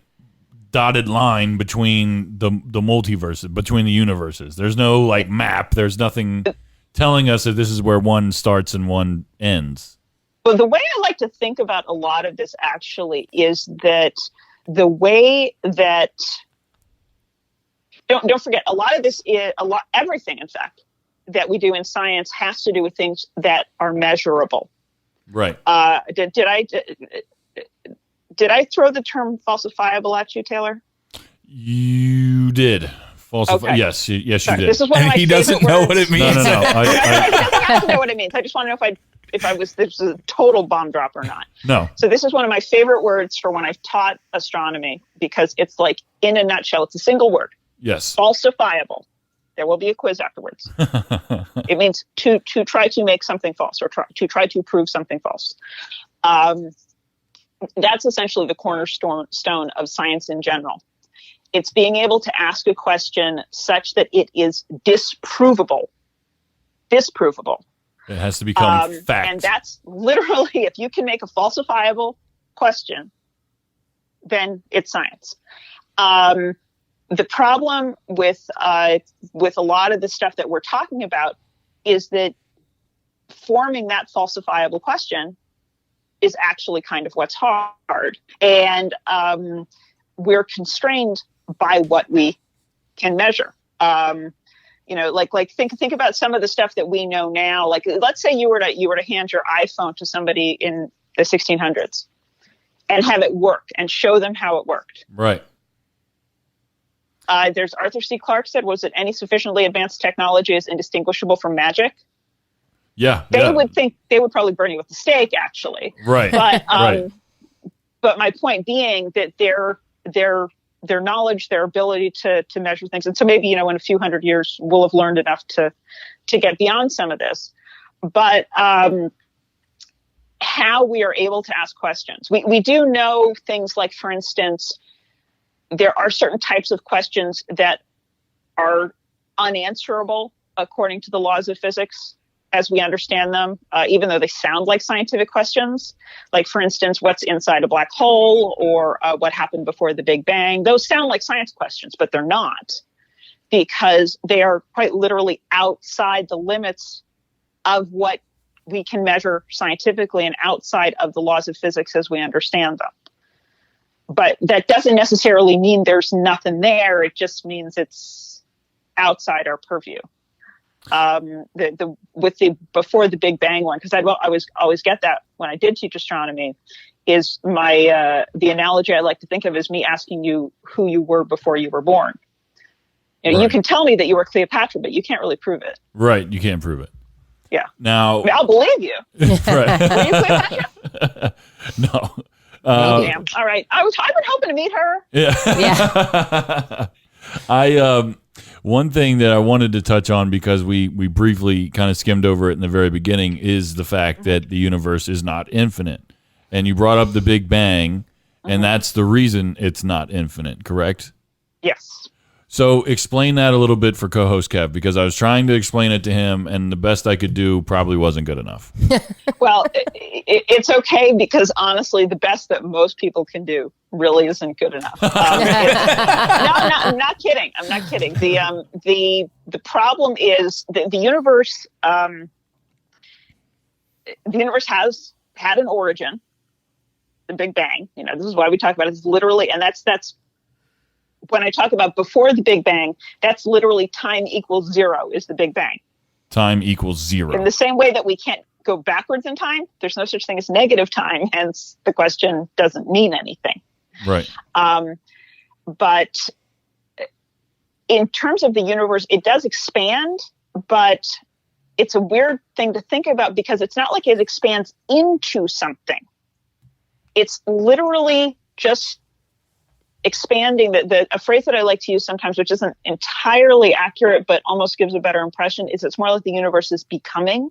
dotted line between the multiverses, between the universes. There's no like map. There's nothing telling us that this is where one starts and one ends.
Well, the way I like to think about a lot of this actually is that the way that don't forget, a lot of this is everything, in fact, that we do in science has to do with things that are measurable.
Right.
Did I throw the term falsifiable at you, Taylor?
You did.
Okay.
Yes, you did.
This is one of my
And he doesn't know what it means.
No.
He doesn't have to know what it means. I just want to know if this is a total bomb drop or not.
No.
So this is one of my favorite words for when I've taught astronomy, because it's like, in a nutshell, it's a single word.
Yes.
Falsifiable. There will be a quiz afterwards. It means to try to make something false, or to try to prove something false. That's essentially the cornerstone of science in general. It's being able to ask a question such that it is disprovable. Disprovable.
It has to become fact.
And that's literally, if you can make a falsifiable question, then it's science. The problem with a lot of the stuff that we're talking about is that forming that falsifiable question is actually kind of what's hard. And we're constrained by what we can measure. Think about some of the stuff that we know now. Like, let's say you were to hand your iPhone to somebody in the 1600s and have it work and show them how it worked.
Right.
There's Arthur C. Clarke said, was it any sufficiently advanced technology is indistinguishable from magic?
Yeah.
They would think they would probably burn you with the stake, actually.
Right.
But
right.
But my point being that their knowledge, their ability to measure things, and so maybe in a few hundred years we'll have learned enough to get beyond some of this. But how we are able to ask questions, we do know things like, for instance, there are certain types of questions that are unanswerable according to the laws of physics as we understand them, even though they sound like scientific questions. Like, for instance, what's inside a black hole, or what happened before the Big Bang? Those sound like science questions, but they're not, because they are quite literally outside the limits of what we can measure scientifically and outside of the laws of physics as we understand them. But that doesn't necessarily mean there's nothing there. It just means it's outside our purview. Before the Big Bang one, because I always get that when I did teach astronomy, is the analogy I like to think of as me asking you who you were before you were born. You know,
right.
You can tell me that you were Cleopatra, but you can't really prove it.
Right, you can't prove it.
Yeah.
Now,
I'll believe you.
Right.
Were you Cleopatra?
No.
Damn. All right. I've been hoping to meet her.
Yeah. One thing that I wanted to touch on, because we briefly kind of skimmed over it in the very beginning, is the fact that the universe is not infinite. And you brought up the Big Bang, and that's the reason it's not infinite, correct?
Yes.
So explain that a little bit for co-host Kev, because I was trying to explain it to him, and the best I could do probably wasn't good enough.
Well, it's okay, because honestly, the best that most people can do really isn't good enough. I'm not kidding. I'm not kidding. The problem is the universe. The universe has had an origin, the Big Bang. You know, this is why we talk about it. It's literally, and that's when I talk about before the Big Bang, that's literally time equals 0 is the Big Bang.
Time equals 0.
In the same way that we can't go backwards in time, there's no such thing as negative time, hence the question doesn't mean anything.
Right.
But in terms of the universe, it does expand, but it's a weird thing to think about, because it's not like it expands into something. It's literally just expanding. A phrase that I like to use sometimes, which isn't entirely accurate but almost gives a better impression, is it's more like the universe is becoming.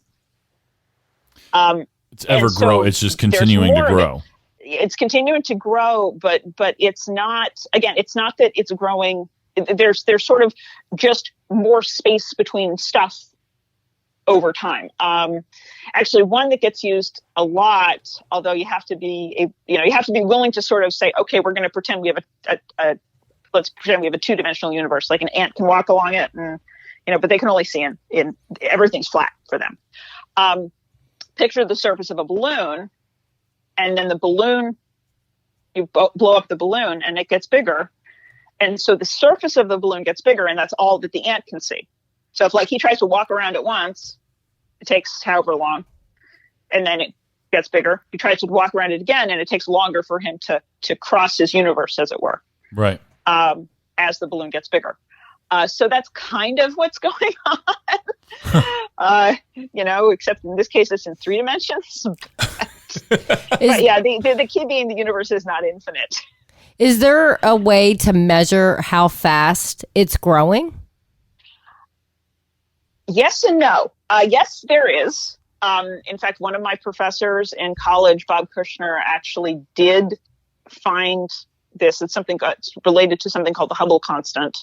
It's
ever grow. It's just continuing to grow.
It's continuing to grow, but it's not. Again, it's not that it's growing. There's sort of just more space between stuff over time. Actually, one that gets used a lot, although you have to be willing to sort of say, okay, we're going to pretend we have let's pretend we have a 2-dimensional universe, like an ant can walk along it, and but they can only see in everything's flat for them. Picture the surface of a balloon, and then the balloon, you blow up the balloon, and it gets bigger, and so the surface of the balloon gets bigger, and that's all that the ant can see. So if he tries to walk around it once, it takes however long, and then it gets bigger. He tries to walk around it again, and it takes longer for him to cross his universe, as it were.
Right.
As the balloon gets bigger. So that's kind of what's going on. Except in this case, it's in 3 dimensions. But yeah, the key being the universe is not infinite.
Is there a way to measure how fast it's growing?
Yes and no. Yes, there is. In fact, one of my professors in college, Bob Kushner, actually did find this. It's something related to something called the Hubble Constant,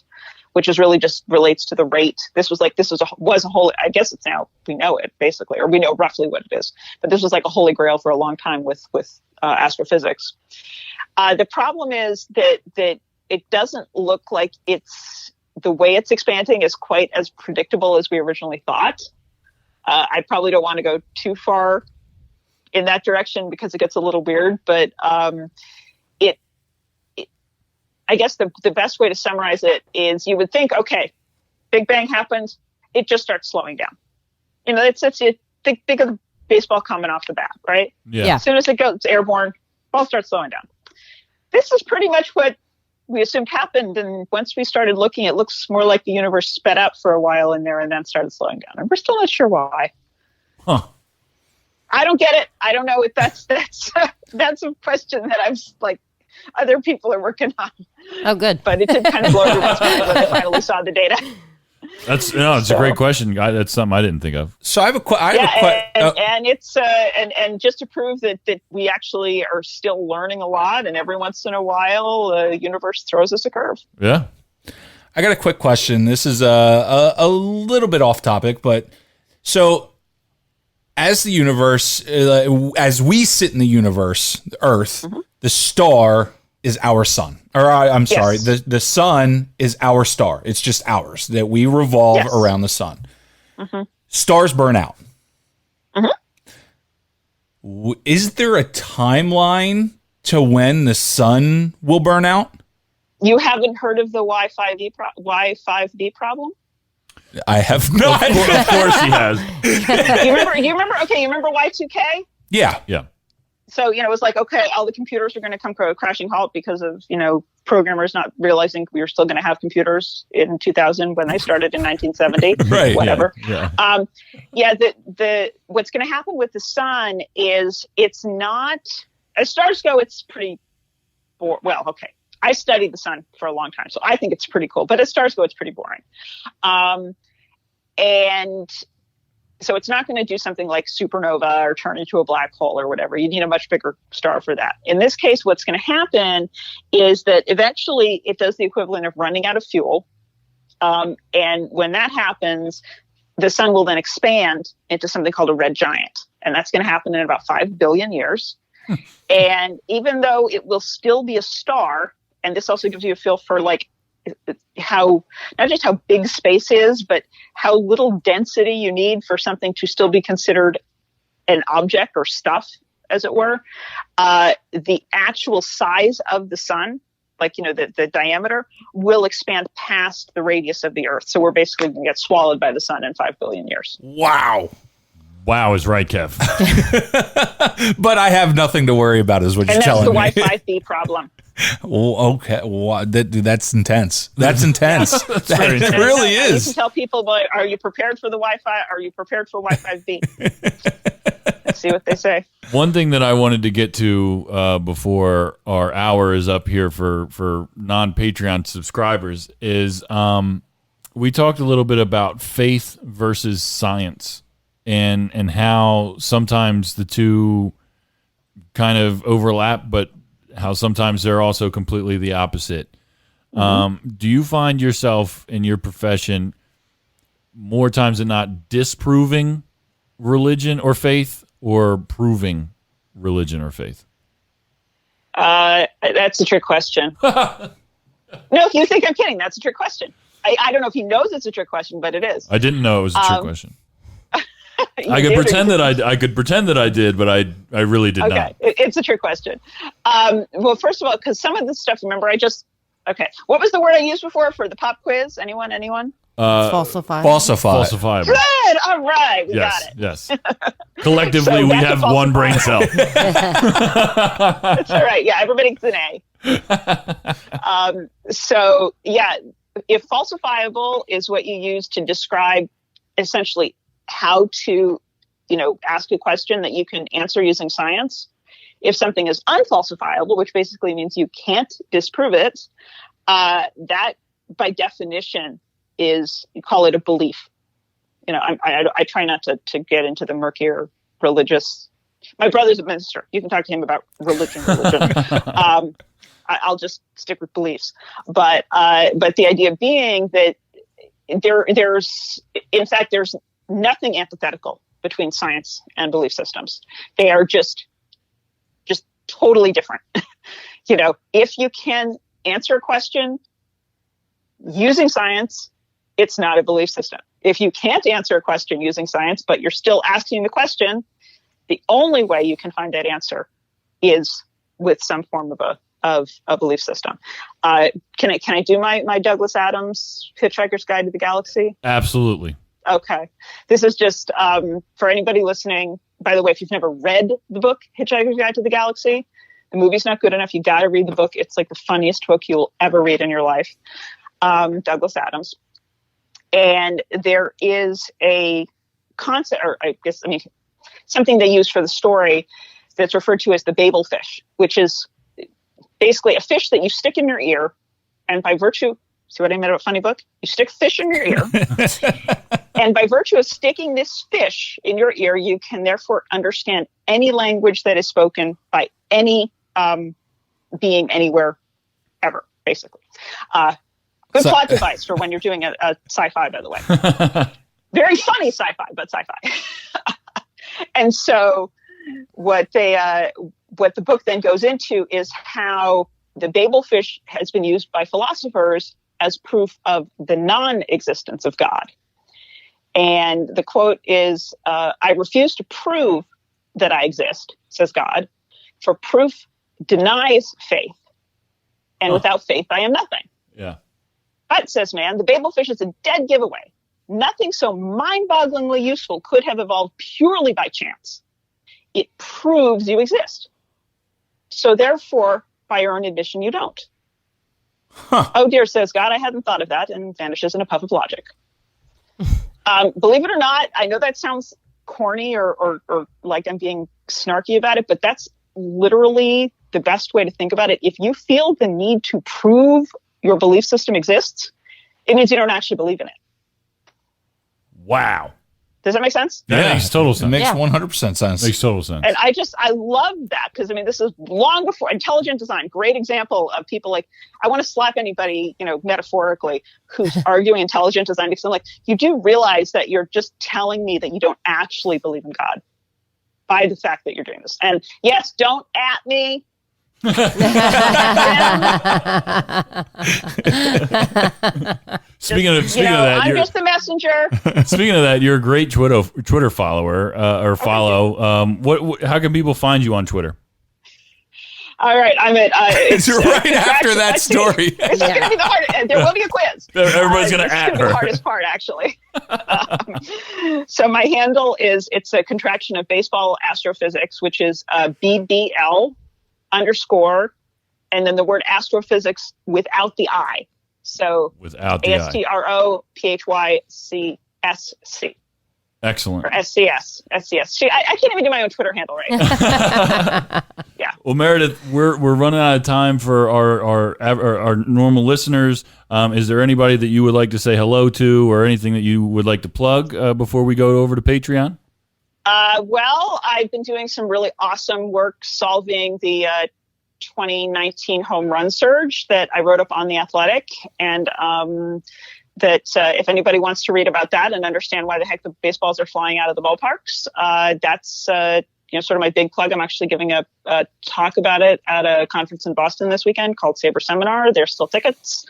which is really just relates to the rate. This was a holy. I guess it's now we know it basically, or we know roughly what it is. But this was like a holy grail for a long time with astrophysics. The problem is that it doesn't look like the way it's expanding is quite as predictable as we originally thought. I probably don't want to go too far in that direction because it gets a little weird, but I guess the best way to summarize it is you would think, okay, Big Bang happens, it just starts slowing down. It's think of the baseball coming off the bat, right?
Yeah.
As soon as it goes, it's airborne, ball starts slowing down. This is pretty much what we assumed happened, and once we started looking, it looks more like the universe sped up for a while in there and then started slowing down, and we're still not sure why.
Huh.
I don't get it. I don't know if that's a question that I've other people are working on.
Oh, good.
But it did kind of blow everyone's mind when they finally saw the data.
It's a great question. That's something I didn't think of.
So I have a question.
And it's and just to prove that we actually are still learning a lot, and every once in a while, the universe throws us a curve.
Yeah.
I got a quick question. This is a little bit off topic, but so as the universe, as we sit in the universe, the Earth, the star is our sun. Or I'm sorry, the sun is our star. It's just ours, that we revolve around the sun. Stars burn out. Is there a timeline to when the sun will burn out?
You haven't heard of the Y5B problem?
I have not.
Of course he has.
You remember Y2K?
Yeah.
So, it was like, okay, all the computers are going to come to a crashing halt because of, programmers not realizing we were still going to have computers in 2000 when they started in 1970.
Right.
Whatever.
Yeah.
The what's going to happen with the sun is it's not, as stars go, it's pretty, well, okay. I studied the sun for a long time, so I think it's pretty cool. But as stars go, it's pretty boring. And so it's not going to do something like supernova or turn into a black hole or whatever. You need a much bigger star for that. In this case, what's going to happen is that eventually it does the equivalent of running out of fuel. And when that happens, the sun will then expand into something called a red giant. And that's going to happen in about 5 billion years. And even though it will still be a star, and this also gives you a feel for like how, not just how big space is, but how little density you need for something to still be considered an object or stuff, as it were. The actual size of the sun, like, the diameter, will expand past the radius of the Earth. So we're basically going to get swallowed by the sun in 5 billion years.
Wow.
Wow is right, Kev.
But I have nothing to worry about, is what you're telling me.
And that's the Y5B problem.
Well, okay. Well, that's intense. That's intense. It really is.
You can tell people, well, are you prepared for the Wi-Fi? Are you prepared for Y5B? Let's see what they say.
One thing that I wanted to get to before our hour is up here for non-Patreon subscribers is we talked a little bit about faith versus science and how sometimes the two kind of overlap, but how sometimes they're also completely the opposite. Do you find yourself in your profession more times than not disproving religion or faith, or proving religion or faith?
That's a trick question. No, if you think I'm kidding, that's a trick question. I don't know if he knows it's a trick question, but it is.
I didn't know it was a trick question. I could pretend that I did, but I really did not.
It's a trick question. Well, first of all, because some of this stuff, remember, what was the word I used before for the pop quiz? Anyone?
Falsifiable.
Good. All right, we got it.
Yes. Collectively, we have one brain cell.
That's all right. Yeah, everybody gets an A. If falsifiable is what you use to describe essentially how to, ask a question that you can answer using science. If something is unfalsifiable, which basically means you can't disprove it, that by definition is, you call it a belief. I try not to get into the murkier religious. My brother's a minister. You can talk to him about religion. I'll just stick with beliefs. But the idea being that there's nothing antithetical between science and belief systems. They are just totally different. If you can answer a question using science, it's not a belief system. If you can't answer a question using science, but you're still asking the question, the only way you can find that answer is with some form of a belief system. Can I do my Douglas Adams Hitchhiker's Guide to the Galaxy?
Absolutely.
Okay. This is just for anybody listening. By the way, if you've never read the book Hitchhiker's Guide to the Galaxy, the movie's not good enough. You got to read the book. It's like the funniest book you'll ever read in your life. Douglas Adams. And there is a concept, or something they use for the story that's referred to as the Babel fish, which is basically a fish that you stick in your ear. And by virtue, see what I meant about funny book? You stick fish in your ear. And by virtue of sticking this fish in your ear, you can therefore understand any language that is spoken by any being anywhere ever, basically. Good plot device for when you're doing a sci-fi, by the way. Very funny sci-fi, but sci-fi. And so what the book then goes into is how the Babel fish has been used by philosophers as proof of the non-existence of God. And the quote is, I refuse to prove that I exist, says God, for proof denies faith. And without faith, I am nothing.
Yeah.
But, says man, the Babelfish is a dead giveaway. Nothing so mind-bogglingly useful could have evolved purely by chance. It proves you exist. So therefore, by your own admission, you don't. Huh. Oh dear, says God, I hadn't thought of that, and vanishes in a puff of logic. Believe it or not, I know that sounds corny or like I'm being snarky about it, but that's literally the best way to think about it. If you feel the need to prove your belief system exists, it means you don't actually believe in it.
Wow.
Does that make sense?
That makes total sense.
It makes 100% sense.
Makes total sense.
And I love that because, I mean, this is long before intelligent design. Great example of people like, I want to slap anybody, metaphorically, who's arguing intelligent design because I'm like, you do realize that you're just telling me that you don't actually believe in God by the fact that you're doing this. And yes, don't at me.
Speaking of that,
I'm just the messenger.
Speaking of that, you're a great Twitter follower or follow. How can people find you on Twitter?
All right, I'm at.
It's right after that story.
It's going to be the hardest. There will be a quiz.
Everybody's going to at her.
The hardest part, actually. So my handle it's a contraction of baseball astrophysics, which is BBL _ and then the word astrophysics without the I. So
without the
ASTROPHYCSC.
Excellent.
Or SCS. See, I can't even do my own Twitter handle right. Yeah.
Well, Meredith, we're running out of time for our normal listeners. Is there anybody that you would like to say hello to, or anything that you would like to plug before we go over to Patreon?
Well, I've been doing some really awesome work solving the 2019 home run surge that I wrote up on The Athletic, and that if anybody wants to read about that and understand why the heck the baseballs are flying out of the ballparks, that's sort of my big plug. I'm actually giving a talk about it at a conference in Boston this weekend called Saber Seminar. There's still tickets.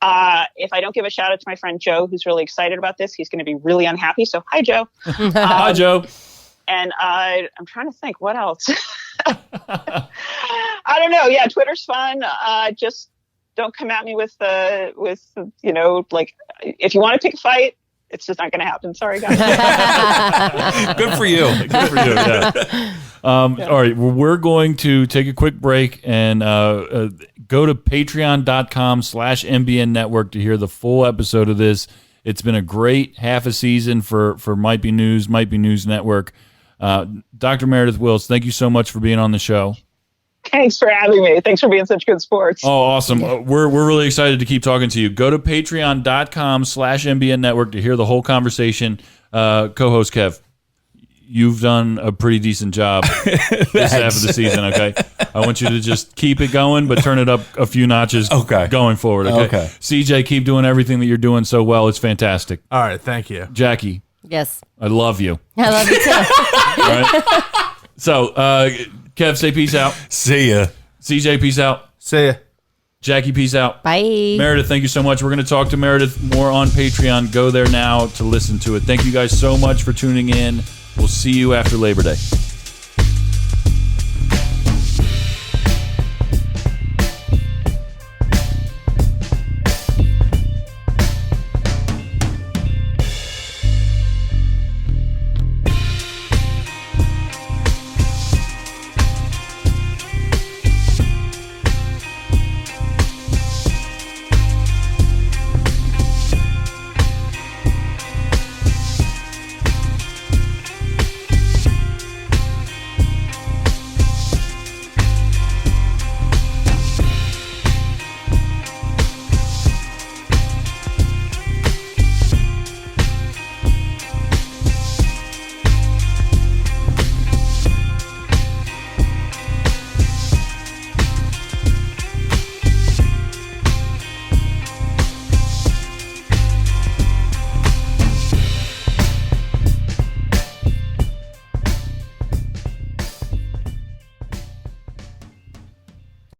If I don't give a shout out to my friend Joe, who's really excited about this, he's going to be really unhappy. So hi, Joe.
Hi, Joe.
And I'm trying to think what else. I don't know. Yeah, Twitter's fun. Just don't come at me with like if you want to pick a fight, it's just not going to happen. Sorry, guys.
Good for you.
Good for you. Yeah. All right, we're going to take a quick break and go to patreon.com/MBN Network to hear the full episode of this. It's been a great half a season for Might Be News Network. Dr. Meredith Wills, thank you so much for being on the show.
Thanks for having me. Thanks for being such good sports.
Oh, awesome. We're really excited to keep talking to you. Go to patreon.com/MBN Network to hear the whole conversation. Co-host Kev, you've done a pretty decent job this half of the season, okay? I want you to just keep it going, but turn it up a few notches going forward, okay? CJ, keep doing everything that you're doing so well. It's fantastic.
All right, thank you.
Jackie.
Yes.
I love you.
I love you too.
All right? So, Kev, say peace out.
See ya.
CJ, peace out.
See ya.
Jackie, peace out.
Bye.
Meredith, thank you so much. We're going to talk to Meredith more on Patreon. Go there now to listen to it. Thank you guys so much for tuning in. We'll see you after Labor Day.